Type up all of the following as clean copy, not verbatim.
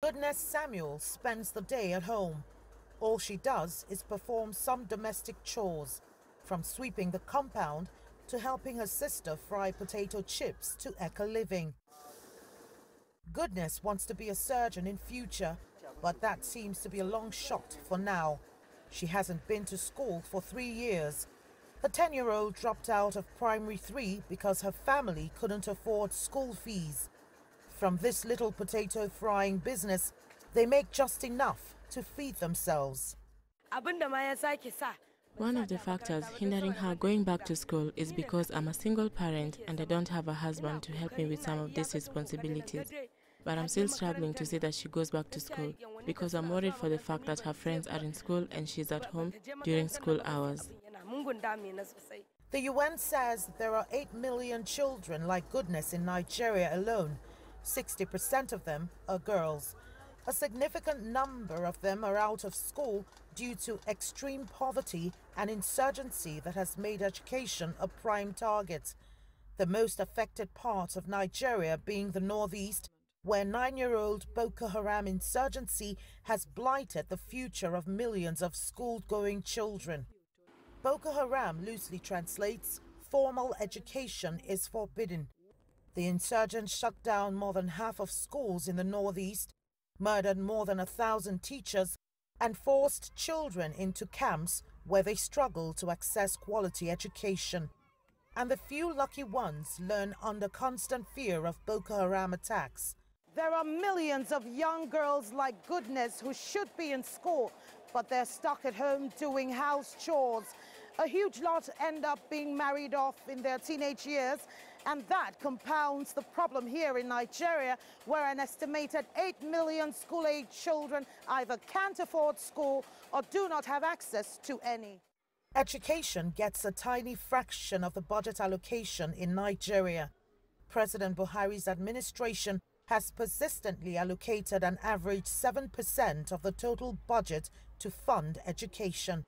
Goodness Samuel spends the day at home. All she does is perform some domestic chores, from sweeping the compound to helping her sister fry potato chips to eke a living. Goodness wants to be a surgeon in future, but that seems to be a long shot for now. She hasn't been to school for 3 years. The 10-year-old dropped out of primary 3 because her family couldn't afford school fees. From this little potato frying business, they make just enough to feed themselves. One of the factors hindering her going back to school is because I'm a single parent and I don't have a husband to help me with some of these responsibilities. But I'm still struggling to see that she goes back to school because I'm worried for the fact that her friends are in school and she's at home during school hours. The UN says there are 8 million children like Goodness in Nigeria alone. 60% of them are girls. A significant number of them are out of school due to extreme poverty and insurgency that has made education a prime target. The most affected part of Nigeria being the northeast, where 9-year-old Boko Haram insurgency has blighted the future of millions of school-going children. Boko Haram loosely translates, formal education is forbidden. The insurgents shut down more than half of schools in the northeast, murdered more than 1,000 teachers, and forced children into camps where they struggle to access quality education. And the few lucky ones learn under constant fear of Boko Haram attacks. There are millions of young girls like Goodness who should be in school, but they're stuck at home doing house chores. A huge lot end up being married off in their teenage years, and that compounds the problem here in Nigeria, where an estimated 8 million school-age children either can't afford school or do not have access to any. Education gets a tiny fraction of the budget allocation in Nigeria. President Buhari's administration has persistently allocated an average 7% of the total budget to fund education.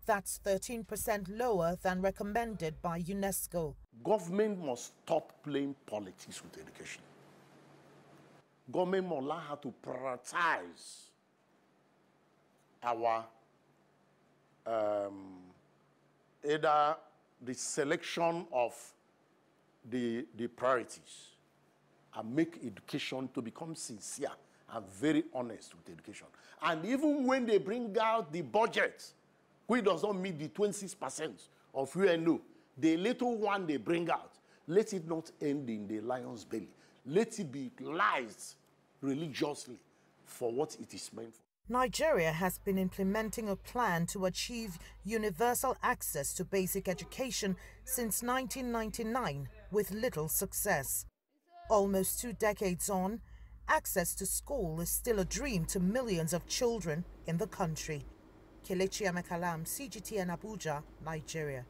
That's 13% lower than recommended by UNESCO. Government must stop playing politics with education. Government must learn how to prioritize our either the selection of the priorities and make education to become sincere and very honest with education. And even when they bring out the budget, which does not meet the 26% of UNO, the little one they bring out, let it not end in the lion's belly. Let it be utilized religiously for what it is meant for. Nigeria has been implementing a plan to achieve universal access to basic education since 1999 with little success. Almost 2 decades on, access to school is still a dream to millions of children in the country. Kelechi, Emekalam, CGTN Abuja, Nigeria.